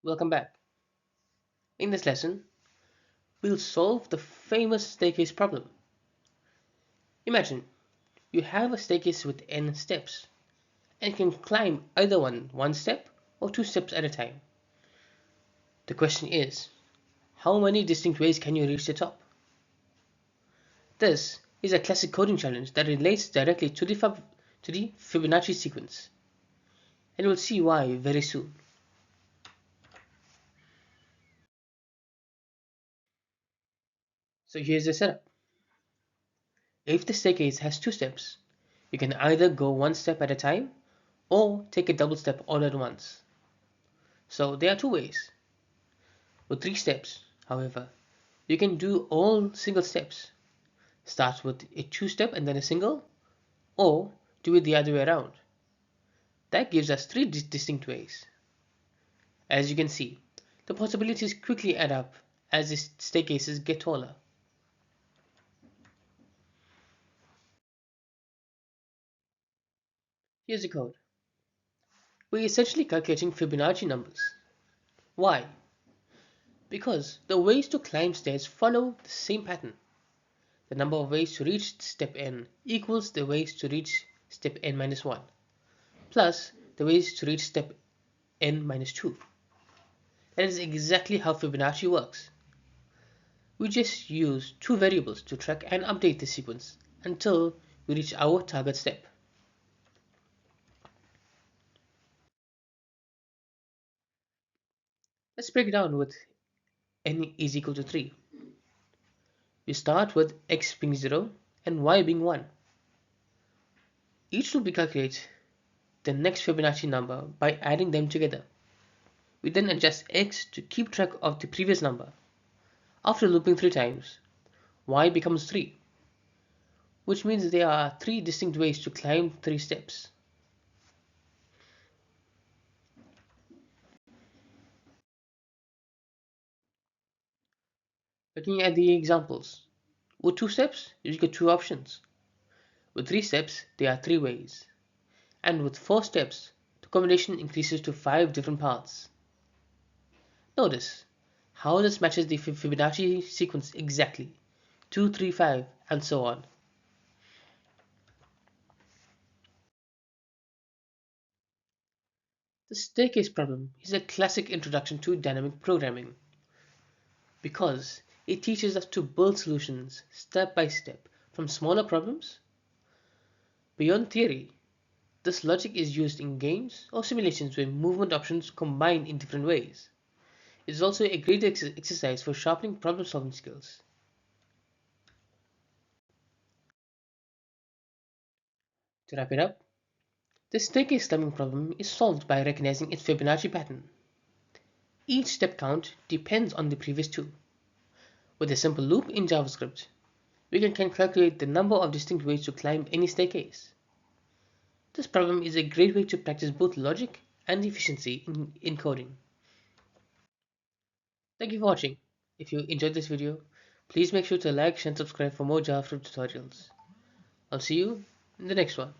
Welcome back. In this lesson, we'll solve the famous staircase problem. Imagine you have a staircase with n steps and can climb either one step or two steps at a time. The question is, how many distinct ways can you reach the top? This is a classic coding challenge that relates directly to the Fibonacci sequence, and we'll see why very soon. So here's the setup. If the staircase has two steps, you can either go one step at a time or take a double step all at once. So there are two ways. With three steps, however, you can do all single steps. Start with a two step and then a single, or do it the other way around. That gives us three distinct ways. As you can see, the possibilities quickly add up as the staircases get taller. Here's the code. We're essentially calculating Fibonacci numbers. Why? Because the ways to climb stairs follow the same pattern. The number of ways to reach step n equals the ways to reach step n minus 1, plus the ways to reach step n minus 2. That is exactly how Fibonacci works. We just use two variables to track and update the sequence until we reach our target step. Let's break it down with n is equal to 3. We start with x being 0 and y being 1. Each loop we calculate the next Fibonacci number by adding them together. We then adjust x to keep track of the previous number. After looping 3 times, y becomes 3, which means there are 3 distinct ways to climb 3 steps. Looking at the examples, with 2 steps, you get 2 options. With 3 steps, there are 3 ways. And with 4 steps, the combination increases to 5 different paths. Notice how this matches the Fibonacci sequence exactly, 2, 3, 5, and so on. The staircase problem is a classic introduction to dynamic programming because it teaches us to build solutions step by step from smaller problems. Beyond theory, this logic is used in games or simulations where movement options combine in different ways. It is also a great exercise for sharpening problem-solving skills. To wrap it up, the staircase climbing problem is solved by recognizing its Fibonacci pattern. Each step count depends on the previous two. With a simple loop in JavaScript, we can calculate the number of distinct ways to climb any staircase. This problem is a great way to practice both logic and efficiency in coding. Thank you for watching. If you enjoyed this video, please make sure to like, share and subscribe for more JavaScript tutorials. I'll see you in the next one.